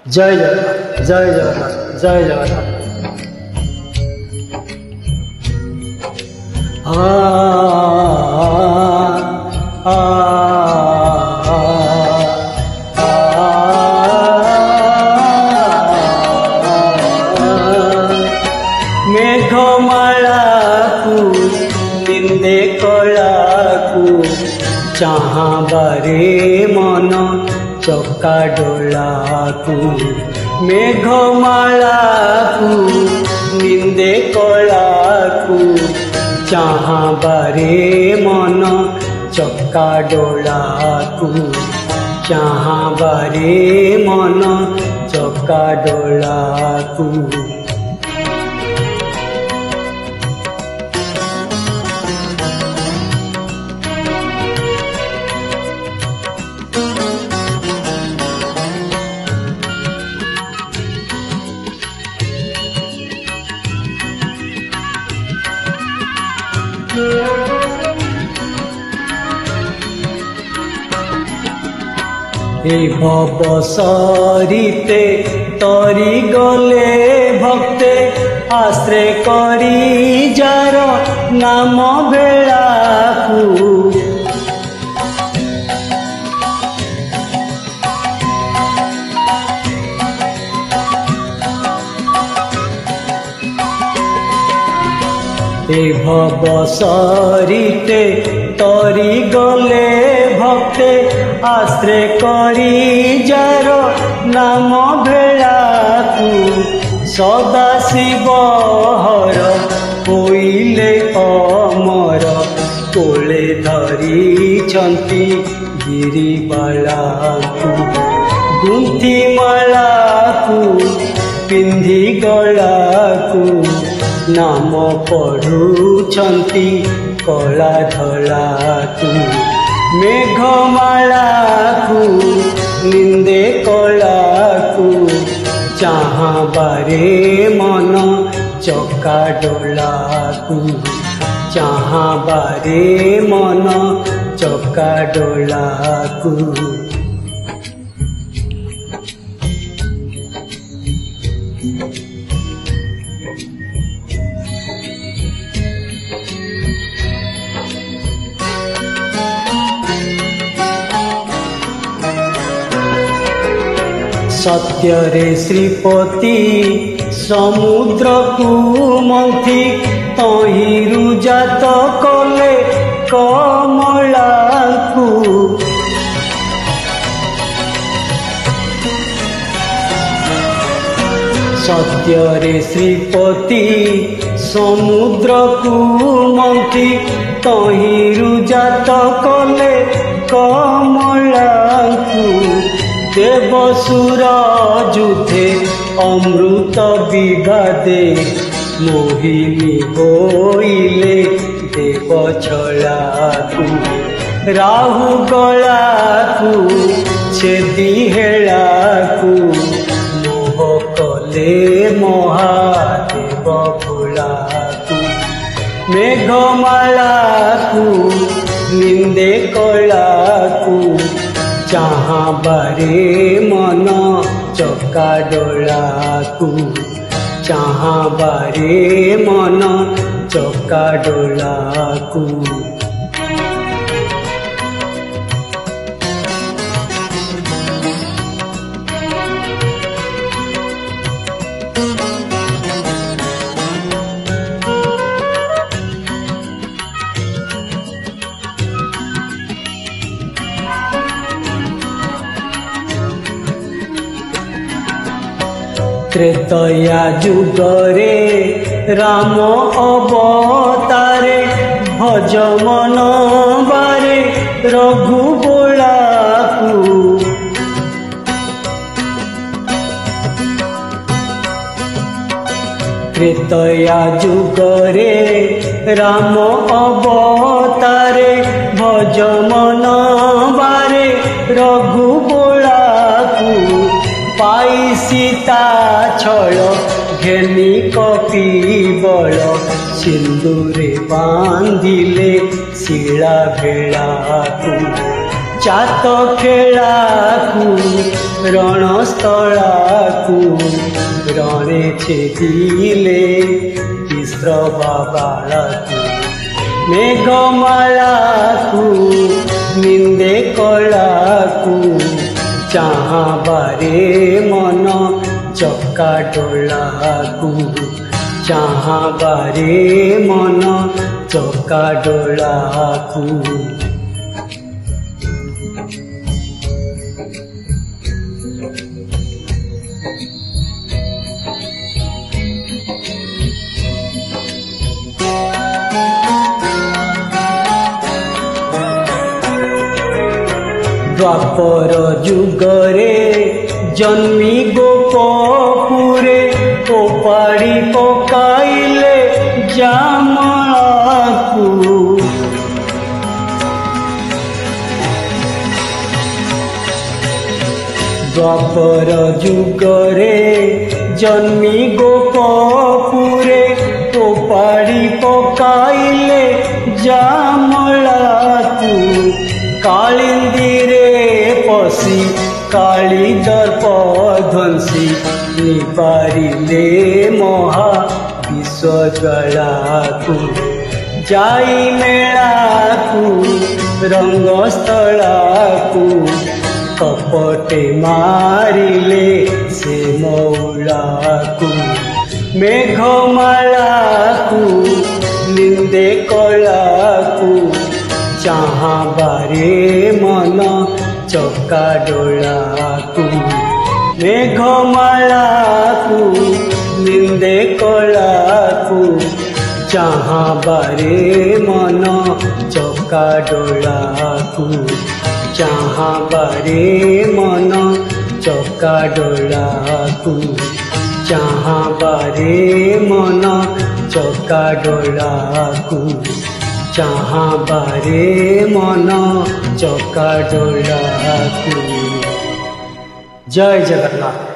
जय जगन्नाथ जय जगन्नाथ जय जगन्नाथ। आ आ मेघमाला को निंदे कला को चाहा बारे मन चक्का डोला को मेघमाला को निंदे कला को चाहा बारे मन चक्का डोला को चाहा बारे मन चक्का डोला को। भव सरिते तरी गले भक्ते आश्रय करी जार नाम बेला को भव सरिते तरी गले भक्ते आश्रय करी जार नाम भेला को सदा शिव हर होइले अमर कोले धरी छंती गिरिबाला को गुंथी माला को पिंधी गला को नाम पढ़ुछंती कला धला को मेघमाला को निंदे कला को चाहा बारे मन चक्का डोला को चाहा बारे मन चक्का डोला को। सत्य रे श्रीपति समुद्र को मंथी तहिरु जात कले कमला को सत्य रे श्रीपति समुद्र को मंथी तहिरु जात कले कमला को देवसुर जुथे अमृत विवादे मोहिनी होइले देव छला को राहु गला को छेदी हेला को मोह कले महादेव भोला को मेघमाला को निंदे कला को चाहा बारे मन चक्का डोला को चाहा बारे मन चक्का डोला को। त्रेतया जुगरे राम अवतारे भज मन बारे रघु बोला को त्रेतया जुगरे राम अवतारे भज मन बारे रघु बोला को पाई सीता छल घेनी कपिबल सिंदूरे बांधिले शिला भेड़ा को चात खेलाकू रणस्थलाकू रणे छेदिले तीस्र बाबाळाकू मेघमालाकू निंदे कलाकू चाहबारे मन चक्का डोलाकू चाहबारे मन चक्का डोलाकू द्वापर जुगरे जन्मी गोपपुरे ओपाड़ी पकाइले जामलाकू द्वापर जुगरे जन्मी गोपपुरे ओपाड़ी पकाइले जामलाकू कालिंदीरे पसी काली दर्प ध्वंसी निपारिले महा विश्वज्वालाकू जाई मेलाकू रंगस्थलाकू कपटे मारिले से मौलाकू मेघमालाकू निंदे कलाकू चाहबारे मन चक्का डोलाकू मेघमालाकू निंदे कलाकू चाहबारे मन चक्का डोलाकू चाहबारे मन चक्का डोलाकू चाहबारे मन चक्का डोलाकू चाहबारे मन चक्का डोलाकू। जय जगन्नाथ।